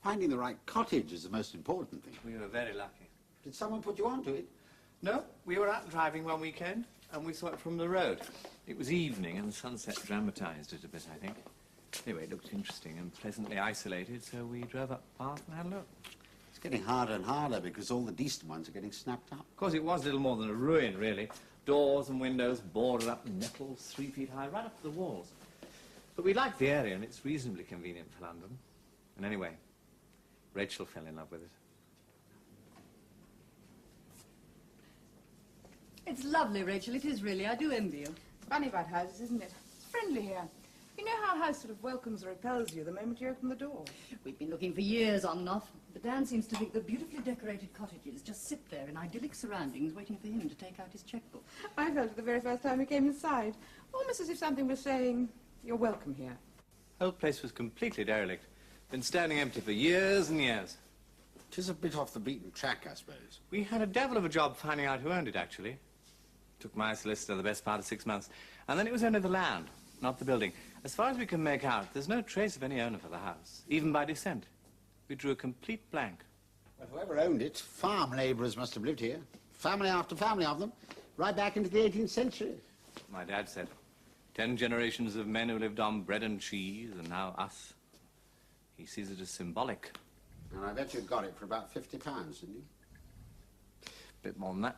Finding the right cottage is the most important thing. We were very lucky. Did someone put you onto it? No, we were out driving one weekend, and we saw it from the road. It was evening, and the sunset dramatized it a bit, I think. Anyway, it looked interesting and pleasantly isolated, so we drove up path and had a look. It's getting harder and harder because all the decent ones are getting snapped up. Of course, it was little more than a ruin, really. Doors and windows boarded up in nettles 3 feet high, right up to the walls. But we liked the area, and it's reasonably convenient for London. And anyway, Rachel fell in love with it. It's lovely, Rachel. It is really. I do envy you. Funny about houses, isn't it? It's friendly here. You know how a house sort of welcomes or repels you the moment you open the door? We've been looking for years on and off, but Dan seems to think that beautifully decorated cottages just sit there in idyllic surroundings waiting for him to take out his checkbook. I felt it the very first time we came inside. Almost as if something was saying, you're welcome here. The whole place was completely derelict. Been standing empty for years and years. 'Tis a bit off the beaten track, I suppose. We had a devil of a job finding out who owned it, actually. Took my solicitor the best part of 6 months. And then it was only the land, not the building. As far as we can make out, there's no trace of any owner for the house, even by descent. We drew a complete blank. Well, whoever owned it, farm labourers must have lived here. Family after family of them, right back into the 18th century. My dad said, 10 generations of men who lived on bread and cheese, and now us. He sees it as symbolic. And I bet you got it for about £50, didn't you? Bit more than that.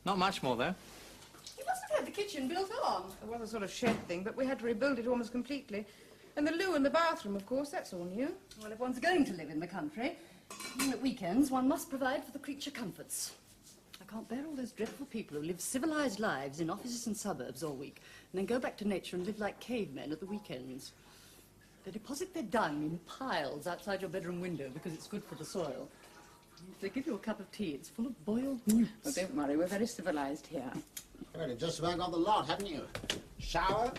Not much more, though. You must have had the kitchen built on. It was a sort of shed thing, but we had to rebuild it almost completely. And the loo and the bathroom, of course, that's all new. Well, if one's going to live in the country, even at weekends, one must provide for the creature comforts. I can't bear all those dreadful people who live civilized lives in offices and suburbs all week, and then go back to nature and live like cavemen at the weekends. They deposit their dung in piles outside your bedroom window because it's good for the soil. If they give you a cup of tea, it's full of boiled newts. Oh, don't worry, we're very civilized here. Well, you've just about got the lot, haven't you? Shower,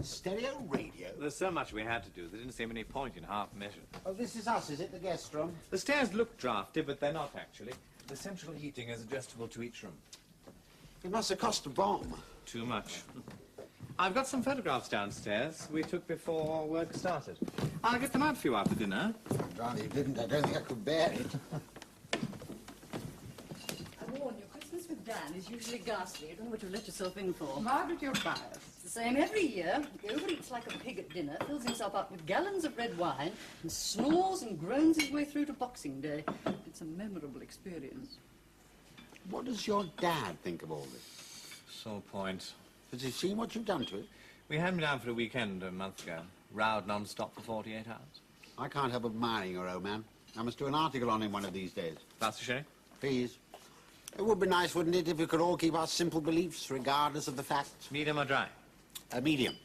stereo radio. There's so much we had to do, there didn't seem any point in half measure. Oh, this is us, is it? The guest room? The stairs look drafty, but they're not, actually. The central heating is adjustable to each room. It must have cost a bomb. Too much. I've got some photographs downstairs we took before work started. I'll get them out for you after dinner. Rather you didn't. I don't think I could bear it. I warn you, Christmas with Dan is usually ghastly. You don't know what you've let yourself in for. Margaret, you're biased. It's the same every year. He overeats like a pig at dinner, fills himself up with gallons of red wine, and snores and groans his way through to Boxing Day. It's a memorable experience. What does your dad think of all this? Sore point. Has he seen what you've done to it? We had him down for a weekend a month ago. Rowed non-stop for 48 hours. I can't help admiring your old man. I must do an article on him one of these days. Glass of sherry? Please. It would be nice, wouldn't it, if we could all keep our simple beliefs, regardless of the facts? Medium or dry? A medium.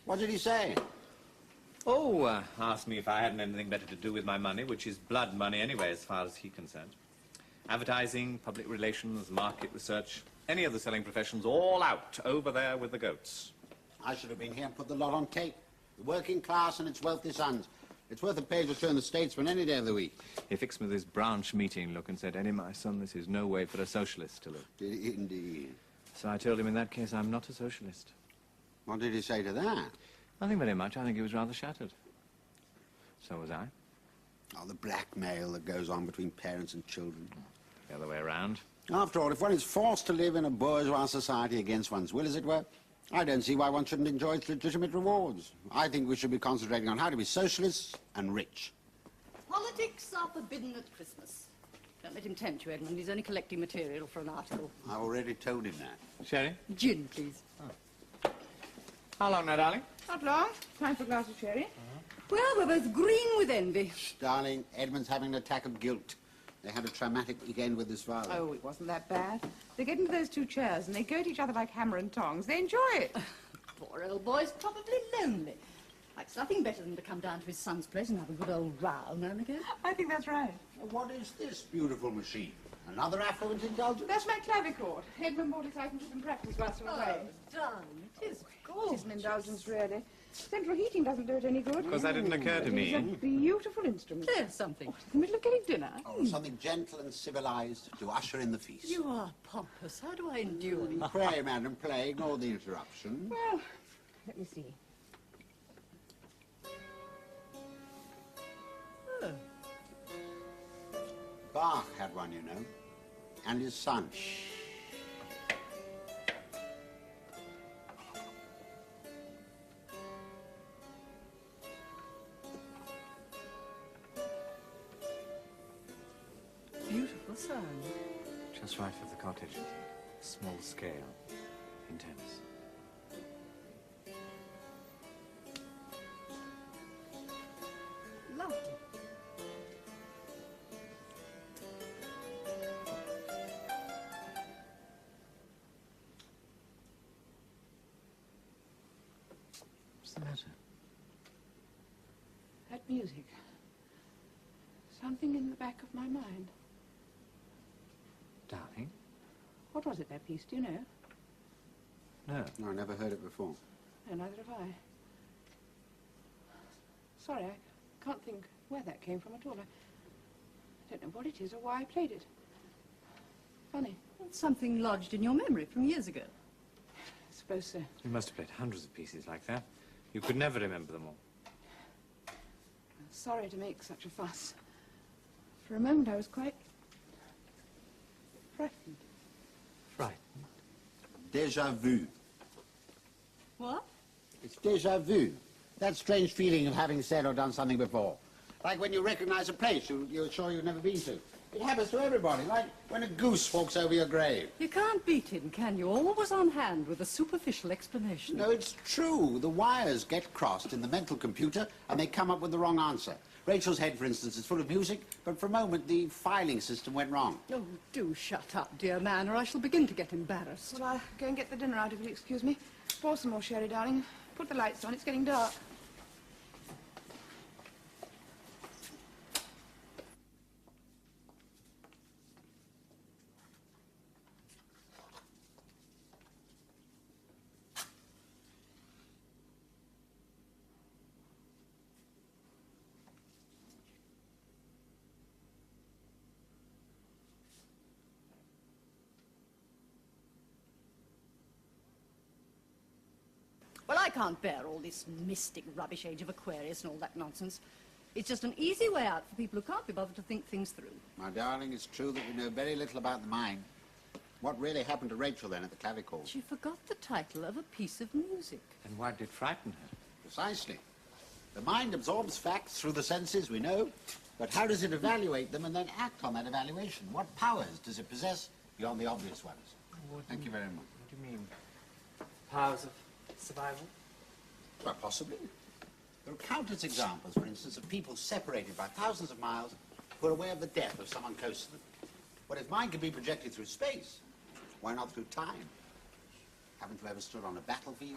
What did he say? Oh, asked me if I hadn't anything better to do with my money, which is blood money anyway, as far as he's concerned. Advertising, public relations, market research, any of the selling professions, all out over there with the goats. I should have been here and put the lot on tape. The working class and its wealthy sons. It's worth a page or two in the Statesman any day of the week. He fixed me this branch meeting look and said, Eddie, my son, this is no way for a socialist to live. Indeed. So I told him in that case I'm not a socialist. What did he say to that? Nothing very much. I think he was rather shattered. So was I. Oh, the blackmail that goes on between parents and children. The other way around. After all, if one is forced to live in a bourgeois society against one's will, as it were, I don't see why one shouldn't enjoy its legitimate rewards. I think we should be concentrating on how to be socialists and rich. Politics are forbidden at Christmas. Don't let him tempt you, Edmund. He's only collecting material for an article. I already told him that. Sherry? Gin, please. Oh. How long now, darling? Not long. Time for a glass of sherry. Well, we're both green with envy. Darling, Edmund's having an attack of guilt. They had a traumatic weekend with his father. Oh, it wasn't that bad. They get into those two chairs and they go at each other like hammer and tongs. They enjoy it. Poor old boy's probably lonely. Likes nothing better than to come down to his son's place and have a good old row now and again. I think that's right. What is this beautiful machine? Another affluent indulgence? That's my clavichord. Edmund bought it so I can keep in practice whilst we're away. Darling, it is It gorgeous. is an indulgence, really. Central heating doesn't do it any good. Because that didn't occur to It is a me. beautiful instrument. There's something. In the middle of getting dinner. Oh, something gentle and civilized to usher in the feast. You are pompous. How do I endure you? Pray, madam, pray, ignore the interruption. Well, let me see. Oh, Bach had one, you know, and his son. Beautiful sound. Just right for the cottage. Small scale. Intense. Lovely. What's the matter? That music. Something in the back of my mind. Darling? What was it, that piece? Do you know? No. No, I never heard it before. No, neither have I. Sorry, I can't think where that came from at all. I don't know what it is or why I played it. Funny. It's something lodged in your memory from years ago. I suppose so. You must have played hundreds of pieces like that. You could never remember them all. Sorry to make such a fuss. For a moment I was quite frightened. Frightened? Déjà vu. What? It's déjà vu. That strange feeling of having said or done something before. Like when you recognize a place you're sure you've never been to. It happens to everybody, like when a goose walks over your grave. You can't beat him, can you? Always on hand with a superficial explanation. No, it's true. The wires get crossed in the mental computer and they come up with the wrong answer. Rachel's head, for instance, is full of music, but for a moment the filing system went wrong. Oh, do shut up, dear man, or I shall begin to get embarrassed. Well, I'll go and get the dinner out if you'll excuse me. Pour some more sherry, darling. Put the lights on, it's getting dark. Well, I can't bear all this mystic rubbish age of Aquarius and all that nonsense. It's just an easy way out for people who can't be bothered to think things through. My darling, it's true that we know very little about the mind. What really happened to Rachel then at the clavichord? She forgot the title of a piece of music. And why did it frighten her? Precisely. The mind absorbs facts through the senses, we know, but how does it evaluate them and then act on that evaluation? What powers does it possess beyond the obvious ones? Thank you very much. What do you mean? Powers of survival? Well, possibly. There are countless examples, for instance, of people separated by thousands of miles who are aware of the death of someone close to them. But if mind can be projected through space, why not through time? Haven't you ever stood on a battlefield,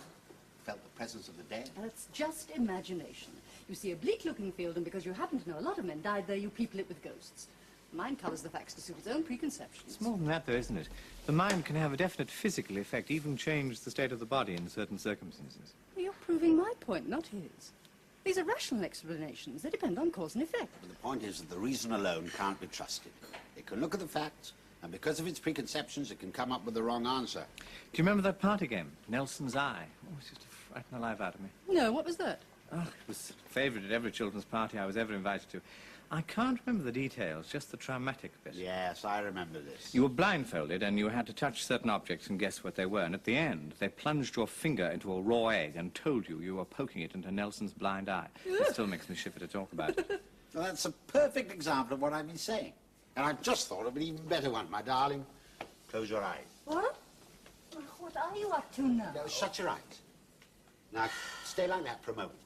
felt the presence of the dead? And it's just imagination. You see a bleak-looking field, and because you happen to know a lot of men died there, you people it with ghosts. Mind colours the facts to suit its own preconceptions. It's more than that, though, isn't it? The mind can have a definite physical effect, even change the state of the body in certain circumstances. You're proving my point, not his. These are rational explanations. They depend on cause and effect. But the point is that the reason alone can't be trusted. It can look at the facts, and because of its preconceptions, it can come up with the wrong answer. Do you remember that party game, Nelson's Eye? Oh, it used to frighten the life out of me. No, what was that? Oh, it was a favourite at every children's party I was ever invited to. I can't remember the details, just the traumatic bit. Yes, I remember this. You were blindfolded and you had to touch certain objects and guess what they were. And at the end, they plunged your finger into a raw egg and told you were poking it into Nelson's blind eye. It still makes me shiver to talk about it. Well, that's a perfect example of what I've been saying. And I've just thought of an even better one, my darling. Close your eyes. What? What are you up to now? No, shut your eyes. Now, stay like that for a moment.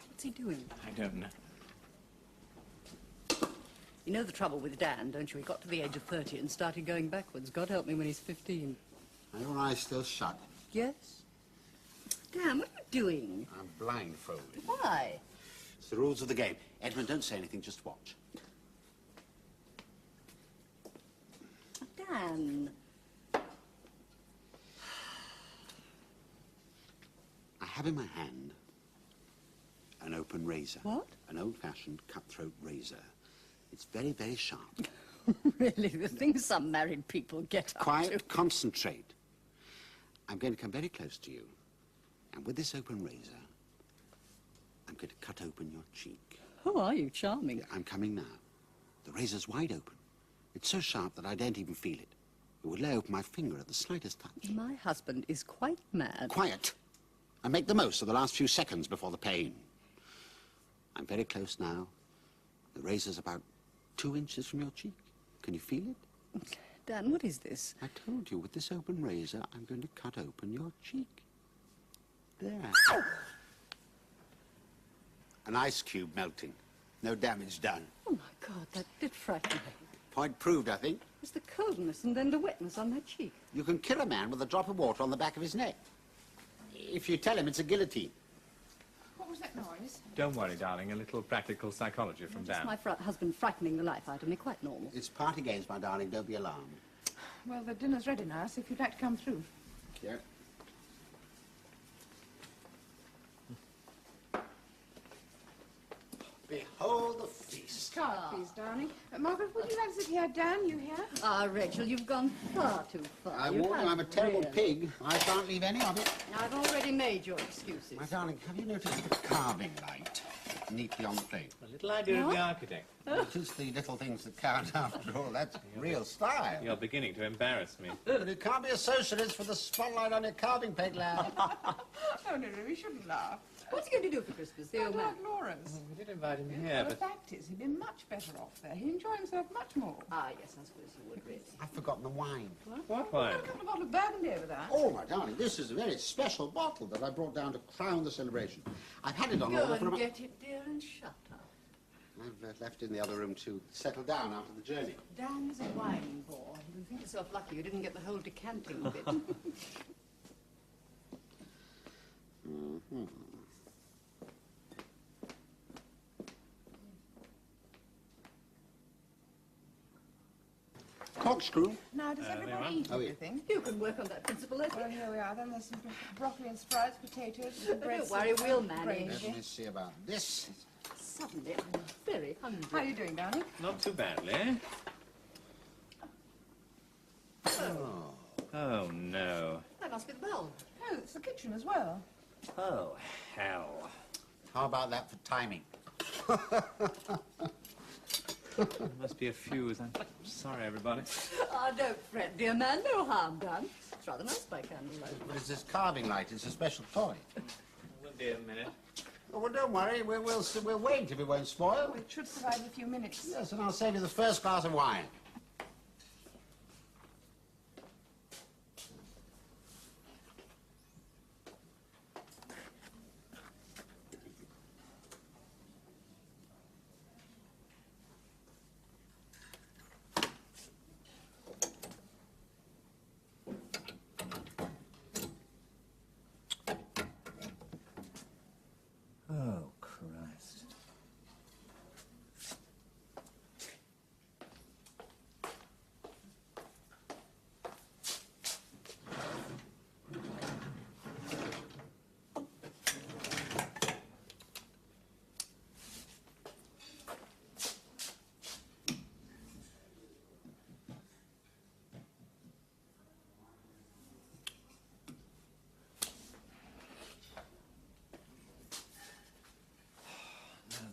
What's he doing? I don't know. You know the trouble with Dan, don't you? He got to the age of 30 and started going backwards. God help me when he's 15. Are your eyes still shut? Yes? Dan, what are you doing? I'm blindfolded. Why? It's the rules of the game. Edmund, don't say anything, just watch. Dan. I have in my hand an open razor. What? An old-fashioned cutthroat razor. It's very, very sharp. Really, the things some married people get up to. Quiet, concentrate. I'm going to come very close to you. And with this open razor, I'm going to cut open your cheek. Oh, are you charming? Yeah, I'm coming now. The razor's wide open. It's so sharp that I don't even feel it. It would lay open my finger at the slightest touch. My husband is quite mad. Quiet. I make the most of the last few seconds before the pain. I'm very close now. The razor's about 2 inches from your cheek. Can you feel it? Dan, what is this? I told you, with this open razor, I'm going to cut open your cheek. There. An ice cube melting. No damage done. Oh, my God, that did frighten me. Point proved, I think. It was the coldness and then the wetness on my cheek. You can kill a man with a drop of water on the back of his neck. If you tell him it's a guillotine. What was that noise? Don't worry, darling. A little practical psychology from Just Dan. my husband frightening the life out of me, quite normal. It's party games, my darling. Don't be alarmed. Well, the dinner's ready now, so if you'd like to come through. Yeah. Behold the feast. Card, please, darling. Margaret, would you like to sit here? Dan, you here? Ah, Rachel, you've gone far too far. I You warn you, have I'm a terrible really. pig. I can't leave any of it. I've already made your excuses. My darling, have you noticed the carving light neatly on the plate? A little idea of the architect. It is the little things that count after all. That's real style. You're beginning to embarrass me. But you can't be a socialist with the spotlight on your carving plate, lad. Oh, no, we shouldn't laugh. What's he going to do for Christmas, the old man? Like Laura's. We did invite him Well, here, the but... fact is, he'd be much better off there. He'd enjoy himself much more. Ah, yes, I suppose he would, really. I've forgotten the wine. What We've wine? got a couple of bottles of Burgundy over there. Oh, my darling, this is a very special bottle that I brought down to crown the celebration. I've had it on order Go for and about... get it, dear, and shut up. I've left it in the other room to settle down after the journey. Dan's a wine bore. You think yourself lucky you didn't get the whole decanting of it. Corkscrew. Now, does there you are. everybody eat Oh, yeah. everything? You can work on that principle later. Well, here we are. Then there's some broccoli and sprouts, potatoes, some bread. Don't worry, we'll manage. Let me see about this. Suddenly, I'm very hungry. How are you doing, darling? Not too badly. Oh, no. That must be the bell. Oh, it's the kitchen as well. Oh, hell. How about that for timing? There must be a fuse. I'm sorry, everybody. Ah, don't fret, dear man. No harm done. It's rather nice by candlelight. But it's this carving light. It's a special toy. Will be a minute. Oh, well, don't worry. We'll wait if it won't spoil. Oh, it should survive a few minutes. Yes, and I'll save you the first glass of wine. Oh, Christ.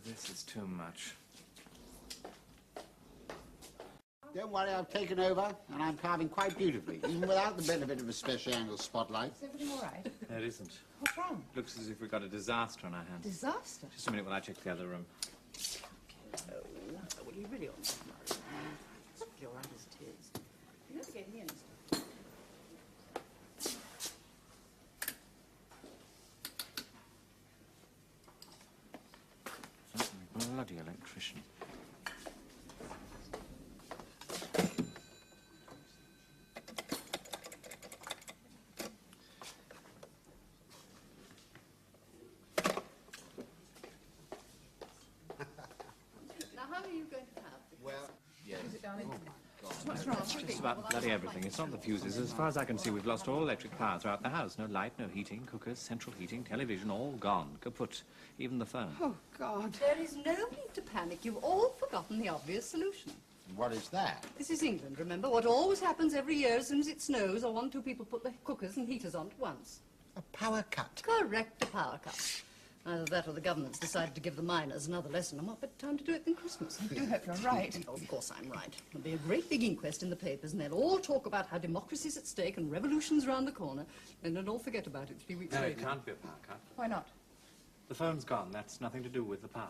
This is too much. Don't worry, I've taken over, and I'm carving quite beautifully, even without the benefit of a special angle spotlight. Is everything all right? There isn't. What's wrong? Looks as if we've got a disaster on our hands. Disaster. Just a minute while I check the other room. Oh, well, you really ought to marry me. You're right as it is. You never gave me any stuff. Bloody electrician. Now, how are you going to have it? Well, yes. Is it, darling? Oh, my God. What's wrong? Just about bloody everything. It's not the fuses. As far as I can see, we've lost all electric power throughout the house. No light, no heating, cookers, central heating, television, all gone. Kaput. Even the phone. Oh, God. There is no need to panic. You've all forgotten the obvious solution. What is that? This is England, remember? What always happens every year as soon as it snows or 1 or 2 people put the cookers and heaters on at once. A power cut. Correct, a power cut. Either that or the government's decided to give the miners another lesson. And what better time to do it than Christmas? I do hope you're right. Oh, of course I'm right. There'll be a great big inquest in the papers, and they'll all talk about how democracy's at stake and revolution's round the corner, and then all forget about it 3 weeks No, later. it can't be a power cut. Why not? The phone's gone. That's nothing to do with the power.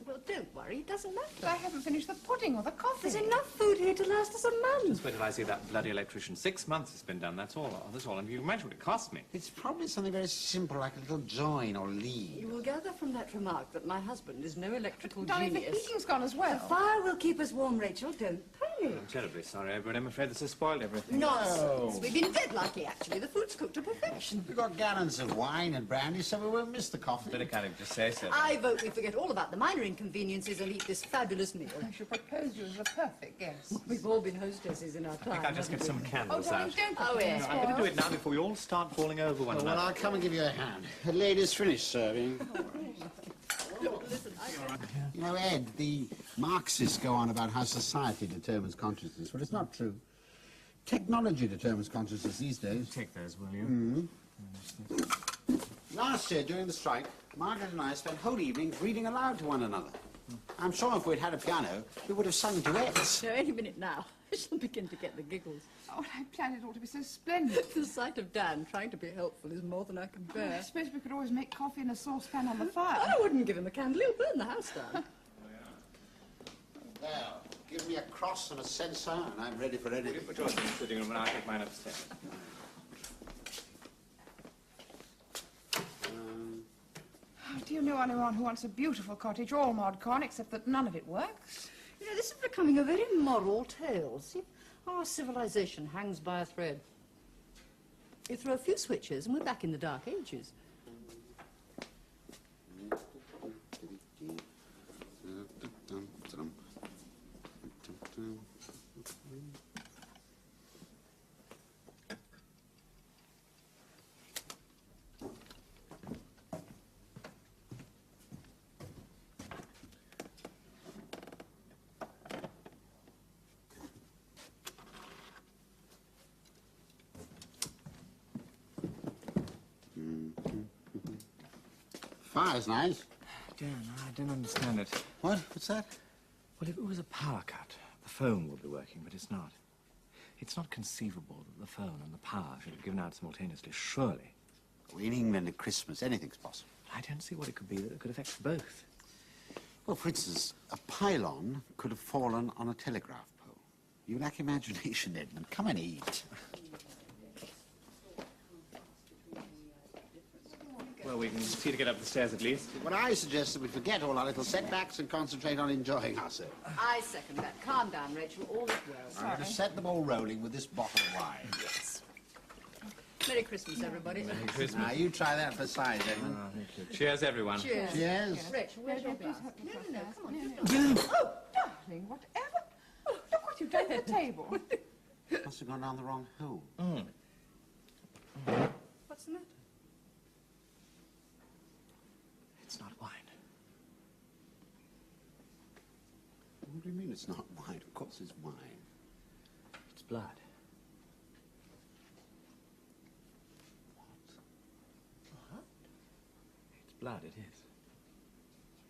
Well, don't worry, it doesn't But matter. I haven't finished the pudding or the coffee. There's enough food here to last us a month. Just wait till I see that bloody electrician. 6 months it's been done, that's all. That's all. And you can imagine what it cost me. It's probably something very simple, like a little join or lead. You will gather from that remark that my husband is no electrical Darling, the genius. heating's gone as well. The fire will keep us warm, Rachel. Don't panic. I'm terribly sorry, Edward. I'm afraid this has spoiled everything. Nonsense. We've been dead lucky, actually. The food's cooked to perfection. We've got gallons of wine and brandy, so we won't miss the coffee. Better kind of just say so. I vote we forget all about the minor inconveniences and eat this fabulous meal. I should propose you as the perfect guest. We've all been hostesses in our time. I think I'll just get haven't some we? Oh, candles darling, out. don't Oh, put yes. things I'm going to do spoiled. it now before you all start falling over one Oh, well, another. I'll come and give you a hand. The lady's finished serving. Listen, You know, Ed, the Marxists go on about how society determines consciousness. Well, it's not true. Technology determines consciousness these days. Take those, will you? Last year, during the strike, Margaret and I spent whole evenings reading aloud to one another. I'm sure if we'd had a piano, we would have sung duets. No, any minute now. I shall begin to get the giggles. Oh, I planned it all to be so splendid. The sight of Dan trying to be helpful is more than I can I bear. suppose we could always make coffee in a saucepan on the fire. I wouldn't give him a candle. He'll burn the house down. There, give me a cross and a censer, and I'm ready for You anything. put yours in the sitting room and I'll take mine upstairs. Oh, do you know anyone who wants a beautiful cottage, all mod con, except that none of it works? You know, this is becoming a very moral tale. See, our civilization hangs by a thread. You throw a few switches and we're back in the Dark Ages. Fire's nice. Dan, I don't understand it. What? What's that? Well, if it was a power cut, the phone would be working, but it's not. It's not conceivable that the phone and the power should have given out simultaneously, surely. In England at Christmas, anything's possible. I don't see what it could be that could affect both. Well, for instance, a pylon could have fallen on a telegraph pole. You lack imagination, Edmund. Come and eat. Well, we can see to get up the stairs at least. What I suggest that we forget all our little setbacks and concentrate on enjoying ourselves. I second that. Calm down, Rachel. All is well. I'm going to set the ball rolling with this bottle of wine. Yes. Merry Christmas, everybody. Merry Christmas. Now, you try that for size, Edmund. Thank you. Cheers, everyone. Cheers. Cheers. Rachel, where's your Please glass? help me No, first, no, Dad. come on. No, you've no. done Oh, darling, whatever. Oh, look what you've done to the table. Must have gone down the wrong hole. it. What's the matter? It's not wine. What do you mean it's not wine? Of course it's wine. It's blood. What? It's blood, it is.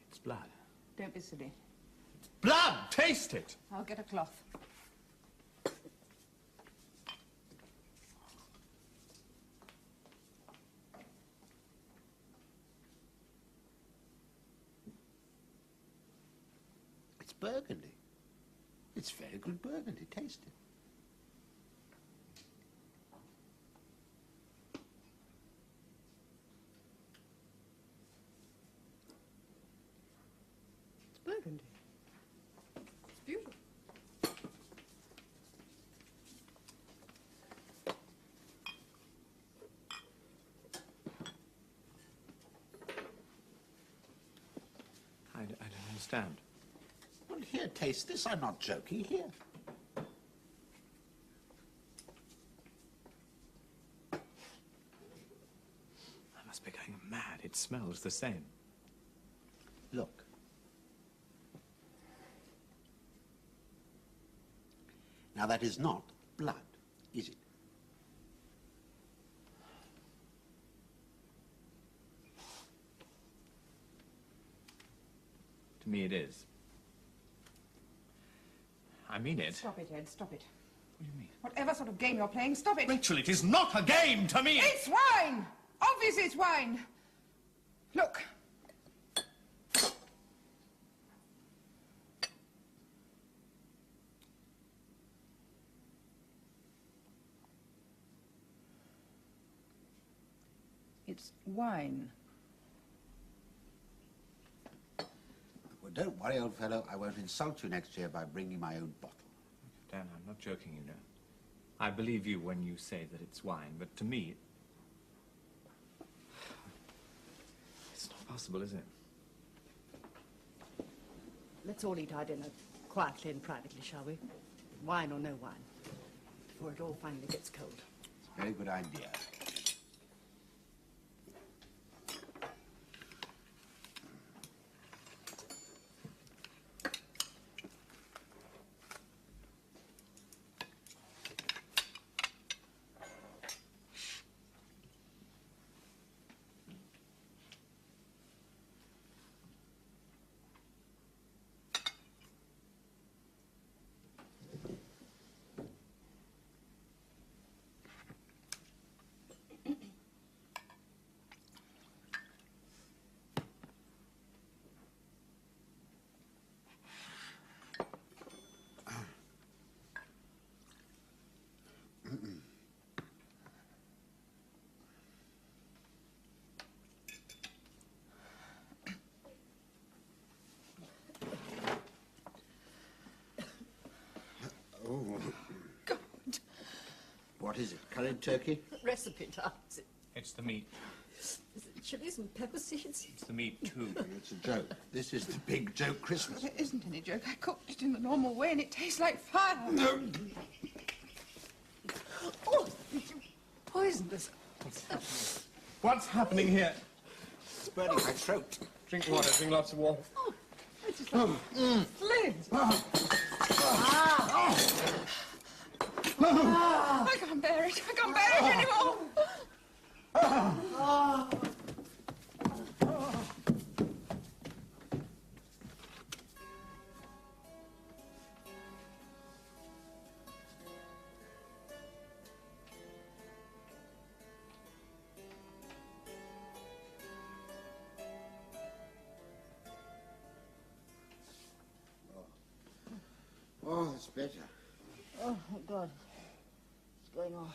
It's blood. Don't be silly. Blood! Taste it! I'll get a cloth. It's burgundy. It's very good burgundy. Taste it. It's burgundy. It's beautiful. I don't understand. Well, here, taste this. I'm not joking. Here. I must be going mad. It smells the same. Look. Now, that is not blood, is it? To me, it is. I mean it. Stop it, Ed, stop it. What do you mean? Whatever sort of game you're playing, stop it. Rachel, it is not a game to me! It's wine! Obviously it's wine. Look. It's wine. Well, don't worry, old fellow. I won't insult you next year by bringing my own bottle. Dan, I'm not joking, you know. I believe you when you say that it's wine, but to me, it's not possible, is it? Let's all eat our dinner quietly and privately, shall we? Wine or no wine, before it all finally gets cold. It's a very good idea. Oh. God. What is it? Curried turkey? Recipe tarts. It's the meat. Is it chilies and pepper seeds? It's the meat, too. It's a joke. This is the big joke Christmas. There isn't any joke. I cooked it in the normal way and it tastes like fire. No. Oh, you poisoned us. What's happening here? It's burning my throat. Drink water, drink lots of water. Oh, I just flames. I can't bear it. I can't bear it anymore. Oh, that's better. Oh, my God. What's going on?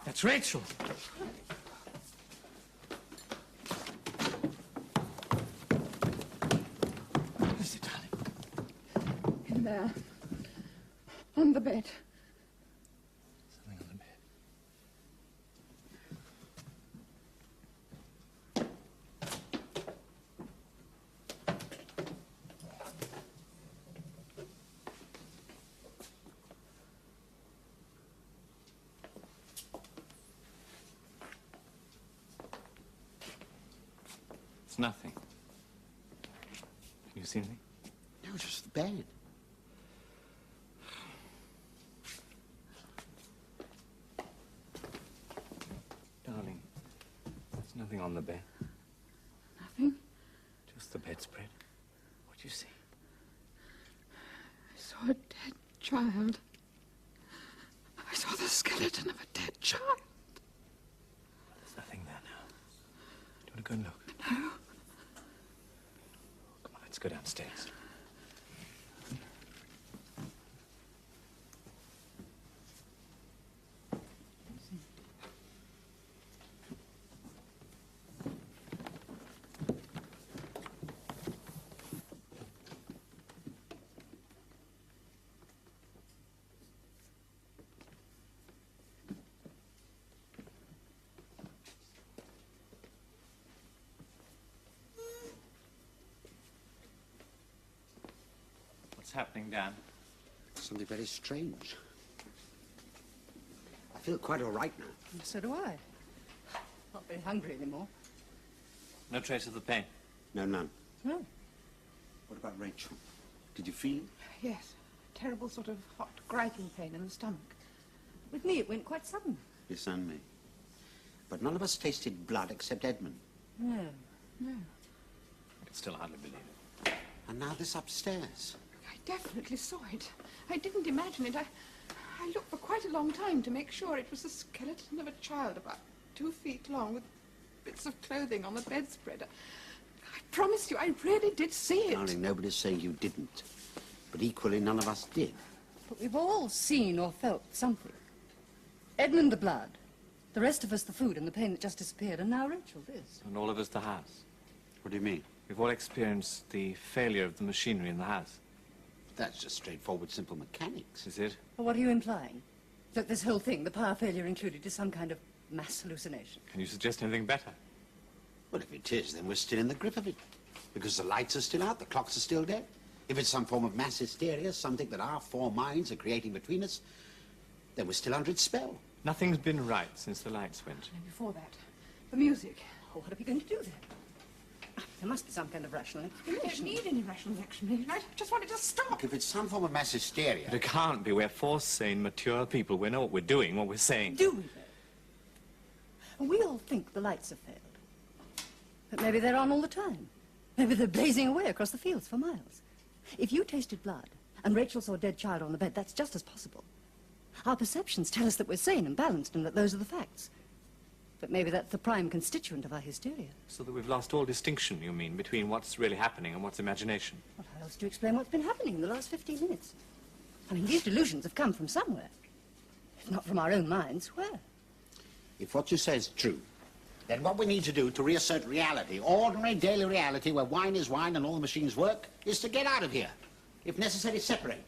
That's Rachel. What is it, darling? In there. On the bed. Something on the bed. It's nothing. Can you see anything? No, just the bed. Darling, there's nothing on the bed. Nothing. Just the bedspread. What do you see? I saw a dead child. I saw the skeleton of a dead child. There's nothing there now. Do you want to go and look? No. Come on, let's go downstairs. What's happening, Dan? Something very strange. I I feel quite all right now. And so do I. Not very hungry anymore. No trace of the pain. No, none. No. What about Rachel? Did you feel it? Yes. Terrible sort of hot, griping pain in the stomach. With me, it went quite sudden. Yes, and me. But none of us tasted blood except Edmund. No. No. I can still hardly believe it. And now this upstairs. I definitely saw it. I didn't imagine it. I looked for quite a long time to make sure it was the skeleton of a child about 2 feet long with bits of clothing on the bedspread. I promise you, I really did see it. Darling, nobody's saying you didn't. But equally, none of us did. But we've all seen or felt something. Edmund the blood, the rest of us the food and the pain that just disappeared, and now Rachel this. And all of us the house. What do you mean? We've all experienced the failure of the machinery in the house. That's just straightforward, simple mechanics. Is it? Well, what are you implying? That this whole thing, the power failure included, is some kind of mass hallucination? Can you suggest anything better? Well, if it is, then we're still in the grip of it. Because the lights are still out, the clocks are still dead. If it's some form of mass hysteria, something that our four minds are creating between us, then we're still under its spell. Nothing's been right since the lights went. And before that, the music. Oh, what are we going to do then? There must be some kind of rational I don't explanation. need any rational explanation. I just want it to stop. Look, if it's some form of mass hysteria... But it can't be. We're four sane, mature people. We know what we're doing, what we're saying. Do we, though? We all think the lights have failed. But maybe they're on all the time. Maybe they're blazing away across the fields for miles. If you tasted blood and Rachel saw a dead child on the bed, that's just as possible. Our perceptions tell us that we're sane and balanced and that those are the facts. But maybe that's the prime constituent of our hysteria. So that we've lost all distinction, you mean, between what's really happening and what's imagination? Well, how else do you explain what's been happening in the last 15 minutes? I mean, these delusions have come from somewhere. If not from our own minds, where? If what you say is true, then what we need to do to reassert reality, ordinary daily reality where wine is wine and all the machines work, is to get out of here. If necessary, separate.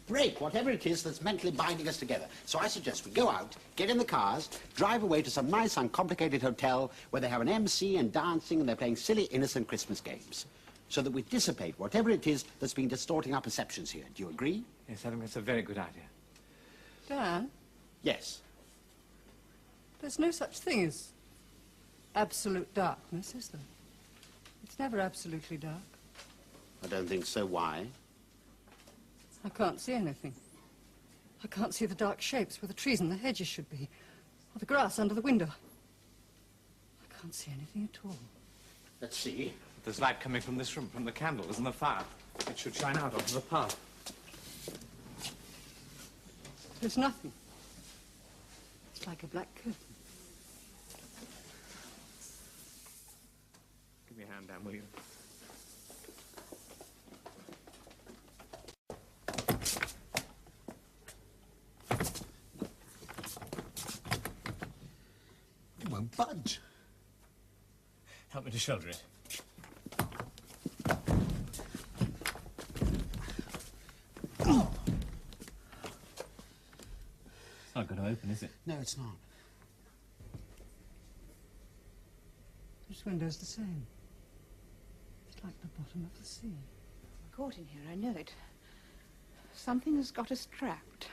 Break whatever it is that's mentally binding us together. So I suggest we go out, get in the cars, drive away to some nice, uncomplicated hotel where they have an MC and dancing and they're playing silly, innocent Christmas games. So that we dissipate whatever it is that's been distorting our perceptions here. Do you agree? Yes, I think that's a very good idea. Dan, Yes. there's no such thing as absolute darkness, is there? It's never absolutely dark. I don't think so. Why? I can't see anything. I can't see the dark shapes where the trees and the hedges should be, or the grass under the window. I can't see anything at all. Let's see. There's light coming from this room, from the candles and the fire. It should shine out onto the path. There's nothing. It's like a black curtain. Give me a hand, Dan, will you? It won't budge. Help me to shoulder it. It's not going to open, is it? No, it's not. This window's the same. It's like the bottom of the sea. We're caught in here, I know it. Something has got us trapped.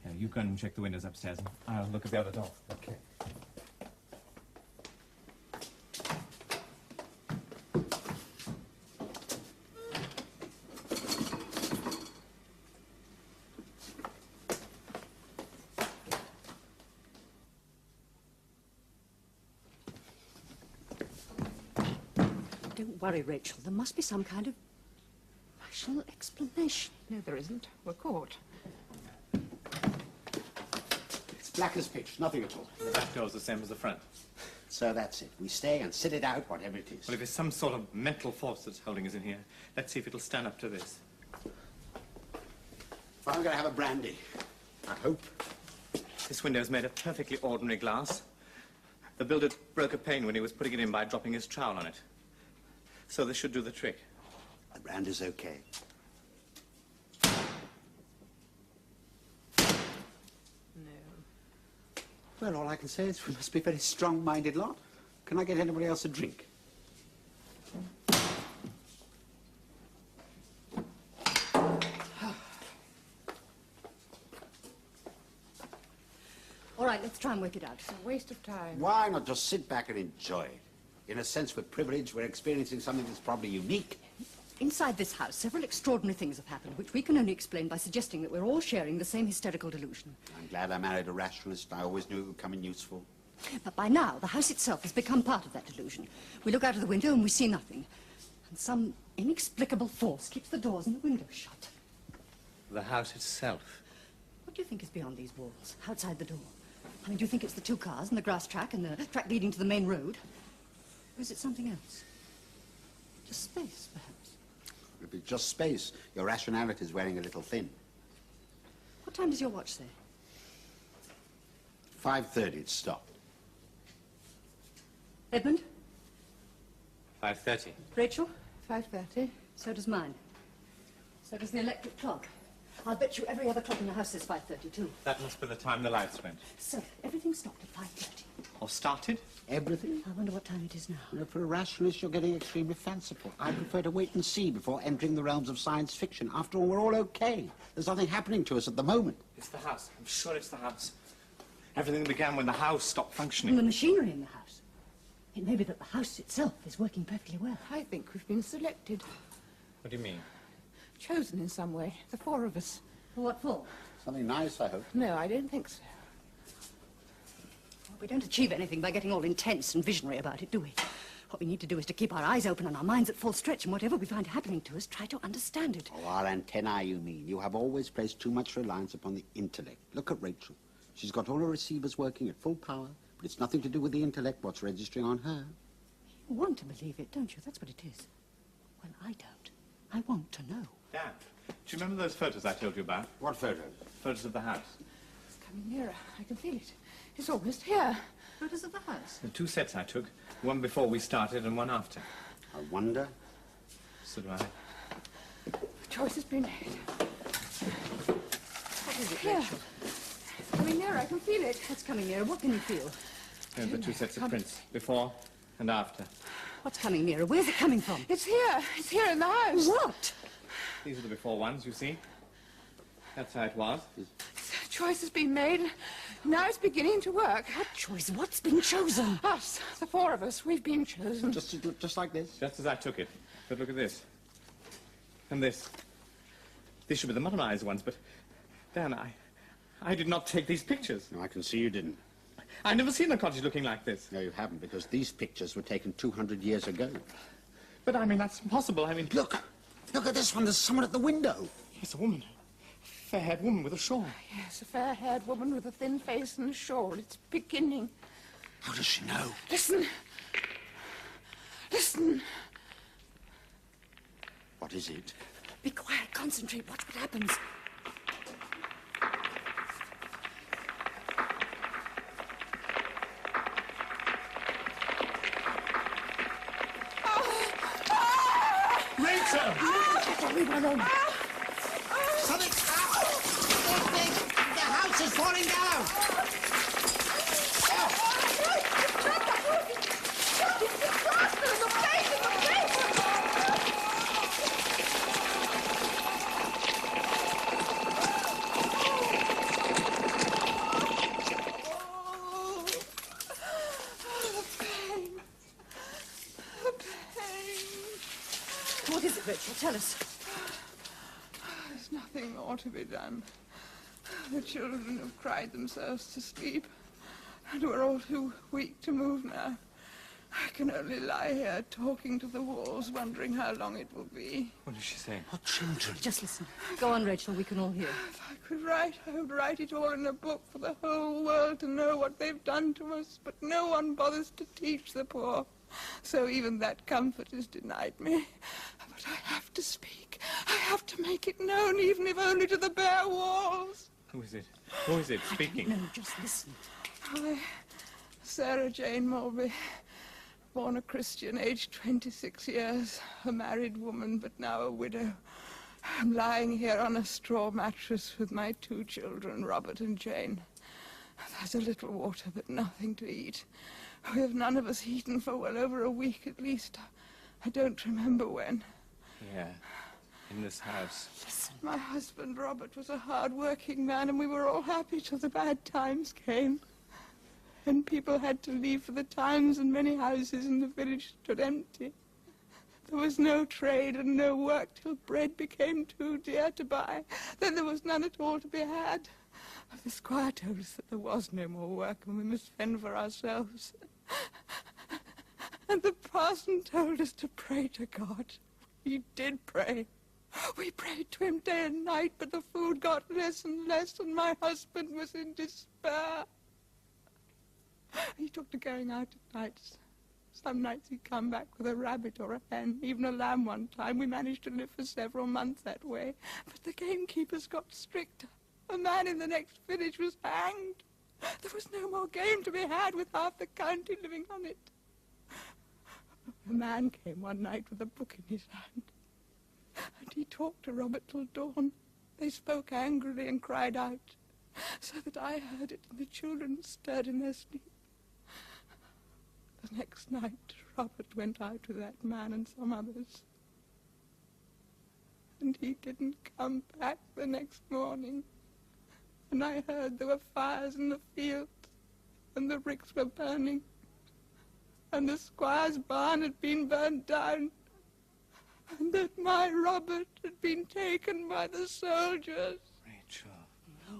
Yeah, you go and check the windows upstairs, and I'll look at the other door. Okay. Don't worry, Rachel. There must be some kind of rational explanation. No, there isn't. We're caught. It's black as pitch. Nothing at all. The back door's the same as the front. So that's it. We stay and sit it out, whatever it is. Well, if it's some sort of mental force that's holding us in here, let's see if it'll stand up to this. I'm going to have a brandy. I hope. This window's made of perfectly ordinary glass. The builder broke a pane when he was putting it in by dropping his trowel on it. So this should do the trick. The brandy's okay. No. Well, all I can say is we must be a very strong-minded lot. Can I get anybody else a drink? All right, let's try and work it out. It's a waste of time. Why not just sit back and enjoy it? In a sense, we're privileged. We're experiencing something that's probably unique. Inside this house, several extraordinary things have happened, which we can only explain by suggesting that we're all sharing the same hysterical delusion. I'm glad I married a rationalist. I always knew it would come in useful. But by now, the house itself has become part of that delusion. We look out of the window and we see nothing. And some inexplicable force keeps the doors and the windows shut. The house itself. What do you think is beyond these walls, outside the door? I mean, do you think it's the 2 cars and the grass track and the track leading to the main road? Or is it something else? Just space, perhaps? If it's just space, your rationality is wearing a little thin. What time does your watch say? 5:30, it stopped. Edmund? 5:30. Rachel? 5:30. So does mine. So does the electric clock. I'll bet you every other clock in the house says 5:30 too. That must be the time the lights went. So, everything stopped at 5:30. Or started? Everything? I wonder what time it is now. You know, for a rationalist, you're getting extremely fanciful. I prefer to wait and see before entering the realms of science fiction. After all, we're all okay. There's nothing happening to us at the moment. It's the house. I'm sure it's the house. Everything began when the house stopped And functioning. the machinery in the house. It may be that the house itself is working perfectly well. I think we've been selected. What do you mean? Chosen in some way. The 4 of us. For what for? Something nice, I hope. No, I don't think so. Well, we don't achieve anything by getting all intense and visionary about it, do we? What we need to do is to keep our eyes open and our minds at full stretch, and whatever we find happening to us, try to understand it. Oh, our antennae, you mean. You have always placed too much reliance upon the intellect. Look at Rachel. She's got all her receivers working at full power, but it's nothing to do with the intellect, what's registering on her. You want to believe it, don't you? That's what it is. Well, I don't. I want to know. Dad, do you remember those photos I told you about? What photos? Photos of the house. It's coming nearer. I can feel it. It's almost here. Photos of the house? The 2 sets I took. One before we started and one after. I wonder. So do I. The choice has been made. What is it, Here. Rachel? It's coming nearer. I can feel it. What's coming nearer? What can you feel? And the 2 sets of prints. Before and after. What's coming nearer? Where's it coming from? It's here. It's here in the house. What? These are the before ones, you see. That's how it was. The choice has been made. Now it's beginning to work. What choice? What's been chosen? Us, the 4 of us, we've been chosen. Just like this? Just as I took it. But look at this. And this. These should be the modernized ones, but... Dan, I did not take these pictures. No, I can see you didn't. I've never seen a cottage looking like this. No, you haven't, because these pictures were taken 200 years ago. But, I mean, that's impossible. I mean... Look! Look at this one. There's someone at the window. It's a woman. Fair-haired woman with a shawl. Yes, a fair-haired woman with a thin face and a shawl. It's beginning. How does she know? Listen. Listen. What is it? Be quiet. Concentrate. Watch what happens. Rachel! Leave her alone. Something! The house is falling down! What is it, Rachel? Tell us. There's nothing more to be done. The children have cried themselves to sleep, and we're all too weak to move now. I can only lie here talking to the walls, wondering how long it will be. What is she saying? What children? Just listen. Go on, Rachel. We can all hear. If I could write, I would write it all in a book for the whole world to know what they've done to us, but no one bothers to teach the poor. So even that comfort is denied me. But I have to speak. I have to make it known, even if only to the bare walls. Who is it? Who is it speaking? No, just listen. I, Sarah Jane Mulby, born a Christian, aged 26 years, a married woman, but now a widow. I'm lying here on a straw mattress with my 2 children, Robert and Jane. There's a little water, but nothing to eat. We have none of us eaten for well over a week at least. I don't remember when. Yeah, in this house. Listen. My husband, Robert, was a hard-working man, and we were all happy till the bad times came. And people had to leave for the towns, and many houses in the village stood empty. There was no trade and no work till bread became too dear to buy. Then there was none at all to be had. The squire told us that there was no more work and we must fend for ourselves. And the parson told us to pray to God. We did pray. We prayed to him day and night, but the food got less and less, and my husband was in despair. He took to going out at nights. Some nights he'd come back with a rabbit or a hen, even a lamb one time. We managed to live for several months that way. But the gamekeepers got stricter. A man in the next village was hanged. There was no more game to be had with half the county living on it. A man came one night with a book in his hand, and he talked to Robert till dawn. They spoke angrily and cried out, so that I heard it, and the children stirred in their sleep. The next night, Robert went out with that man and some others. And he didn't come back the next morning. And I heard there were fires in the fields, and the ricks were burning, and the squire's barn had been burnt down, and that my Robert had been taken by the soldiers. Rachel,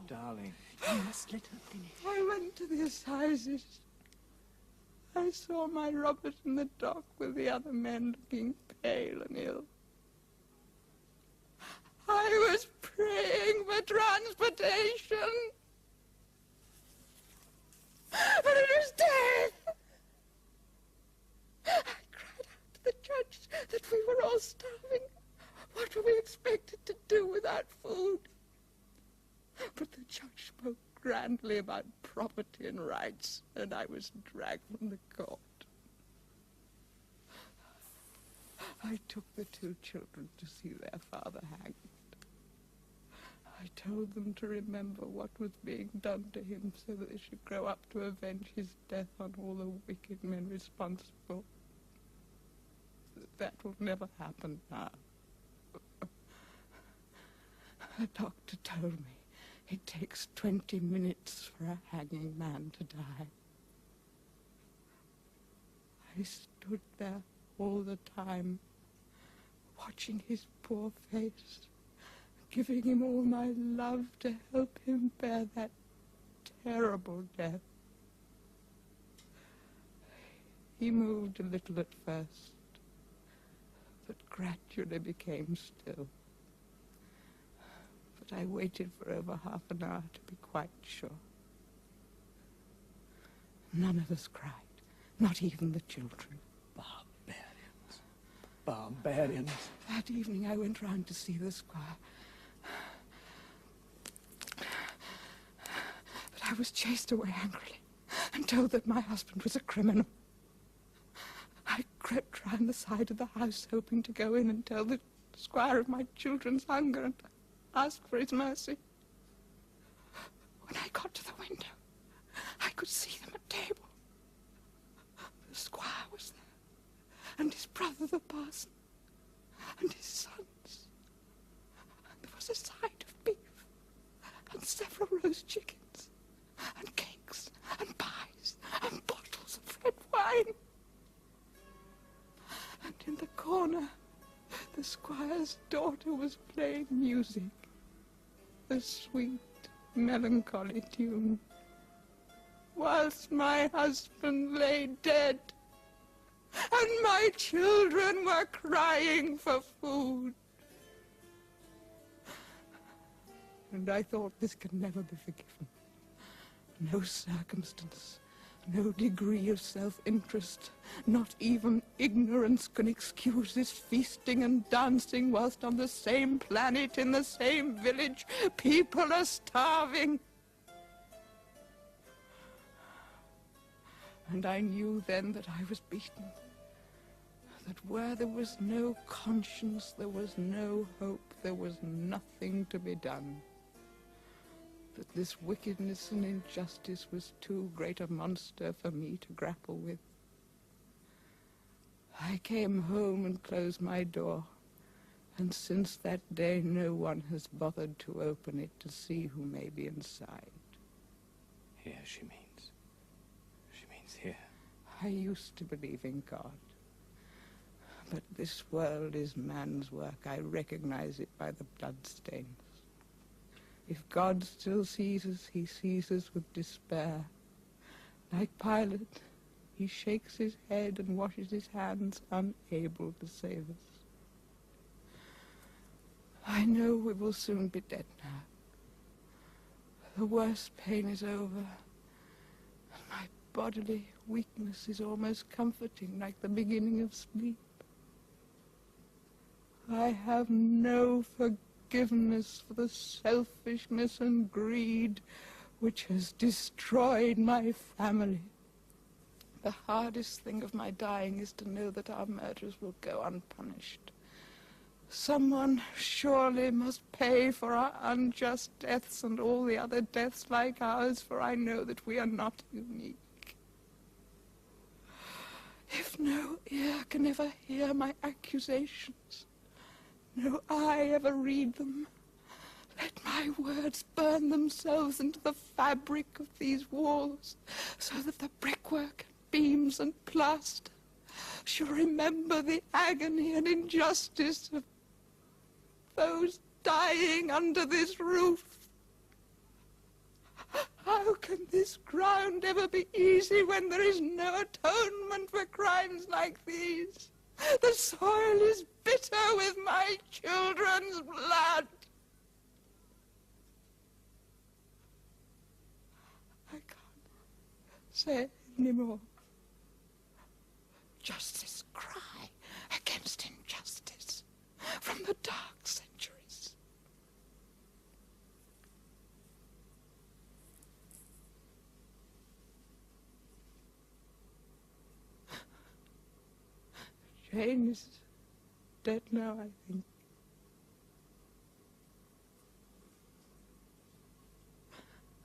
darling. You must let her finish. I went to the assizes. I saw my Robert in the dock with the other men looking pale and ill. I was praying for transportation. And it was dead. I cried out to the judge that we were all starving. What were we expected to do without food? But the judge spoke grandly about property and rights, and I was dragged from the court. I took the two children to see their father hanged. I told them to remember what was being done to him so that they should grow up to avenge his death on all the wicked men responsible. That will never happen now. The doctor told me it takes 20 minutes for a hanging man to die. I stood there all the time, watching his poor face, giving him all my love to help him bear that terrible death. He moved a little at first, but gradually became still. But I waited for over half an hour to be quite sure. None of us cried, not even the children. Barbarians. Barbarians. That evening I went round to see the squire. But I was chased away angrily and told that my husband was a criminal. I crept round the side of the house, hoping to go in and tell the squire of my children's hunger and ask for his mercy. When I got to the window, I could see them at table. The squire was there, and his brother the parson, and his sons. And there was a side of beef, and several roast chickens, and cakes, and pies, and bottles of red wine. And in the corner, the squire's daughter was playing music, a sweet, melancholy tune, whilst my husband lay dead, and my children were crying for food. And I thought, this can never be forgiven. No circumstance, no degree of self-interest, not even ignorance can excuse this feasting and dancing whilst on the same planet, in the same village, people are starving. And I knew then that I was beaten, that where there was no conscience, there was no hope, there was nothing to be done. That this wickedness and injustice was too great a monster for me to grapple with. I came home and closed my door, and since that day no one has bothered to open it to see who may be inside. Here, she means. I used to believe in God. But this world is man's work. I recognize it by the bloodstains. If God still sees us, he sees us with despair. Like Pilate, he shakes his head and washes his hands, unable to save us. I know we will soon be dead now. The worst pain is over. My bodily weakness is almost comforting, like the beginning of sleep. I have no forgiveness for the selfishness and greed which has destroyed my family. The hardest thing of my dying is to know that our murders will go unpunished. Someone surely must pay for our unjust deaths and all the other deaths like ours, for I know that we are not unique. If no ear can ever hear my accusations, no eye ever read them, let my words burn themselves into the fabric of these walls, so that the brickwork, beams and plaster shall remember the agony and injustice of those dying under this roof. How can this ground ever be easy when there is no atonement for crimes like these? The soil is bitter with my children's blood. I can't say any more. Justice cry against injustice from the dark centuries. Jane is dead now, I think.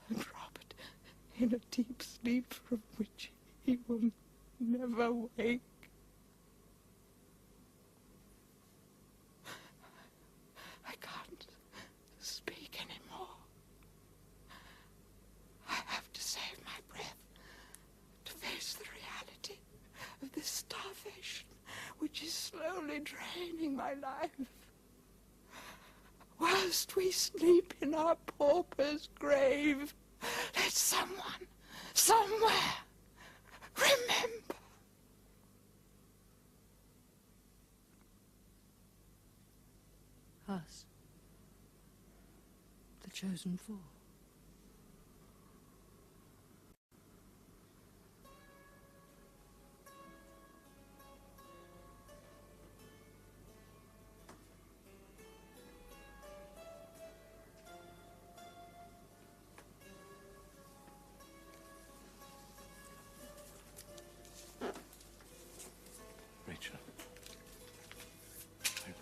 And Robert in a deep sleep from which he will never wake. I can't speak anymore. I have to save my breath, to face the reality of this starvation which is slowly draining my life. Whilst we sleep in our pauper's grave, let someone, somewhere, remember. Us. The chosen four. Rachel.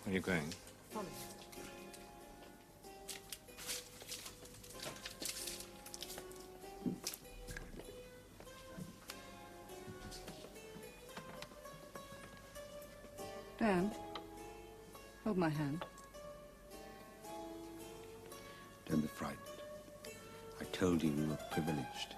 Where are you going? Follow me. Dan, hold my hand. Don't be frightened. I told you we were privileged.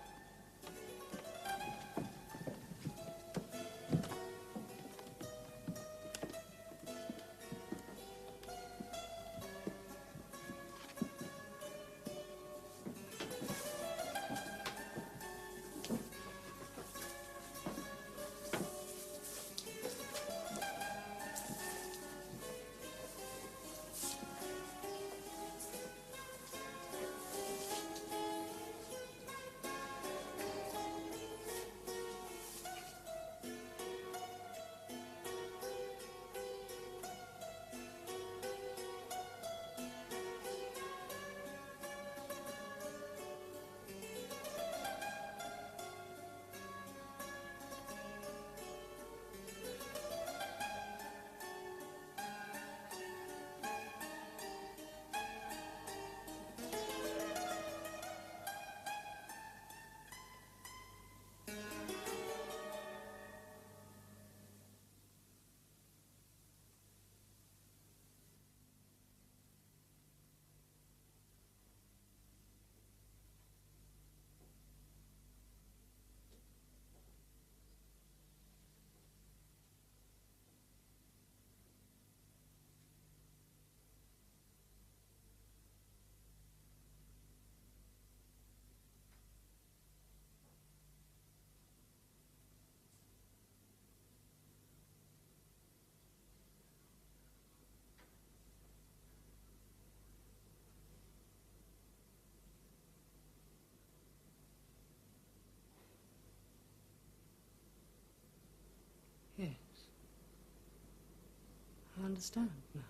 understand now.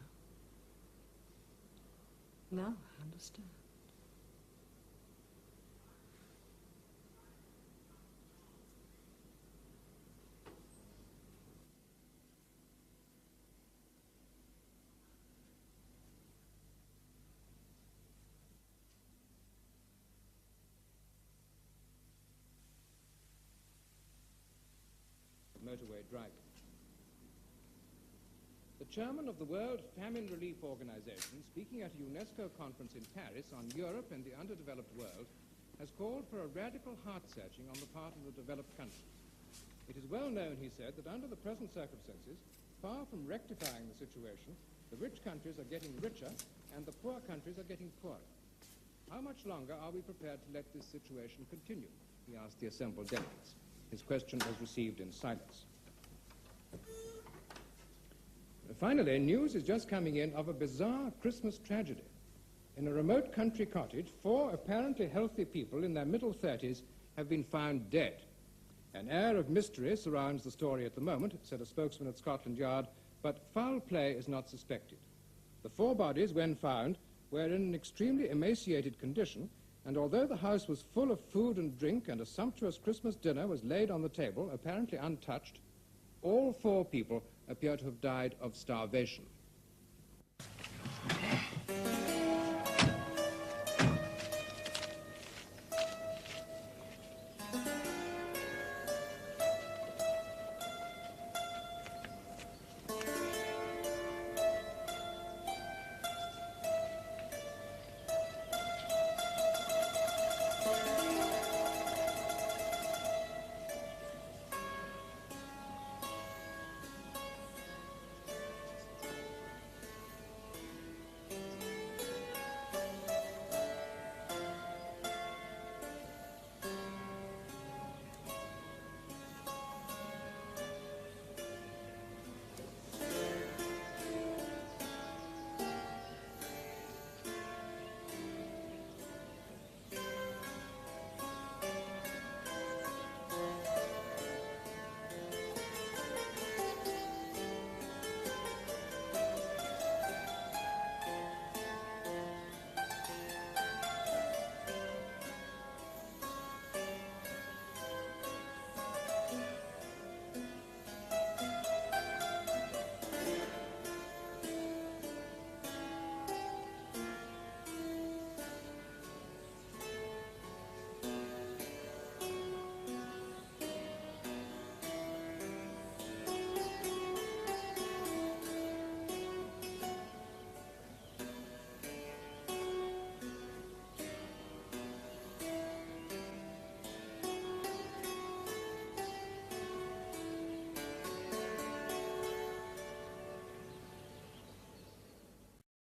Now I understand. Motorway driving. The chairman of the World Famine Relief Organization, speaking at a UNESCO conference in Paris on Europe and the underdeveloped world, has called for a radical heart-searching on the part of the developed countries. It is well known, he said, that under the present circumstances, far from rectifying the situation, the rich countries are getting richer and the poor countries are getting poorer. How much longer are we prepared to let this situation continue? He asked the assembled delegates. His question was received in silence. Finally, news is just coming in of a bizarre Christmas tragedy. In a remote country cottage, 4 apparently healthy people in their middle 30s have been found dead. An air of mystery surrounds the story at the moment, said a spokesman at Scotland Yard, but foul play is not suspected. The 4 bodies, when found, were in an extremely emaciated condition, and although the house was full of food and drink and a sumptuous Christmas dinner was laid on the table, apparently untouched, all 4 people appear to have died of starvation.